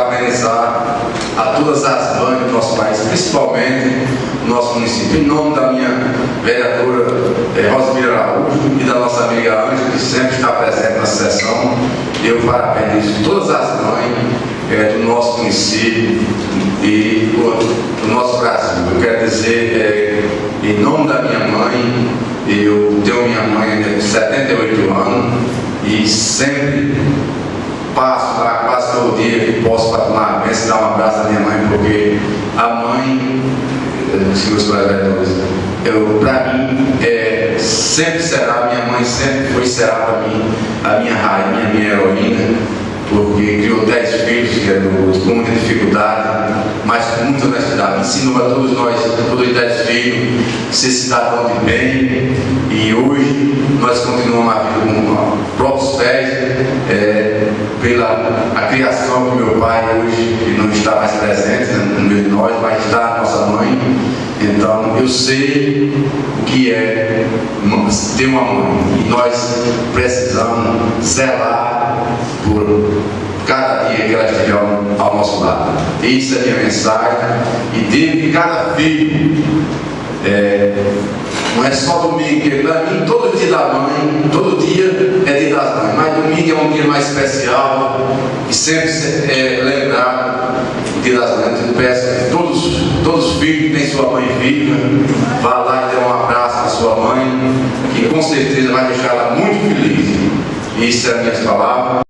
Parabenizar a todas as mães do nosso país, principalmente no nosso município, em nome da minha vereadora Rosemira Araújo e da nossa amiga Ângela, que sempre está presente na sessão. Eu parabenizo todas as mães do nosso município e do nosso Brasil. Eu quero dizer, em nome da minha mãe, eu tenho minha mãe de 78 anos e sempre passo lá quase todo dia que posso para tomar a bênção e dar um abraço à minha mãe, porque a mãe, para mim, sempre será, minha mãe sempre foi e será para mim a minha rainha, minha heroína, porque criou 10 filhos, com muita dificuldade, mas com muita honestidade. Ensinou a todos nós, todos os 10 filhos, ser cidadão de bem, e hoje nós continuamos a vida com os próprios pés, pela a criação do meu pai hoje, que não está mais presente no meio de nós, mas está a nossa mãe. Então eu sei o que é ter uma mãe, e nós precisamos zelar por cada dia que ela estiver ao nosso lado. Isso é a minha mensagem, e digo que cada filho, não é só domingo, que para mim todo dia da mãe, todo dia é dia das mães, mas domingo é um dia mais especial e sempre lembrar o dia das mães. Eu peço que todos os filhos que têm sua mãe viva, vá lá e dê um abraço à sua mãe, que com certeza vai deixar ela muito feliz. Isso é a minha palavra.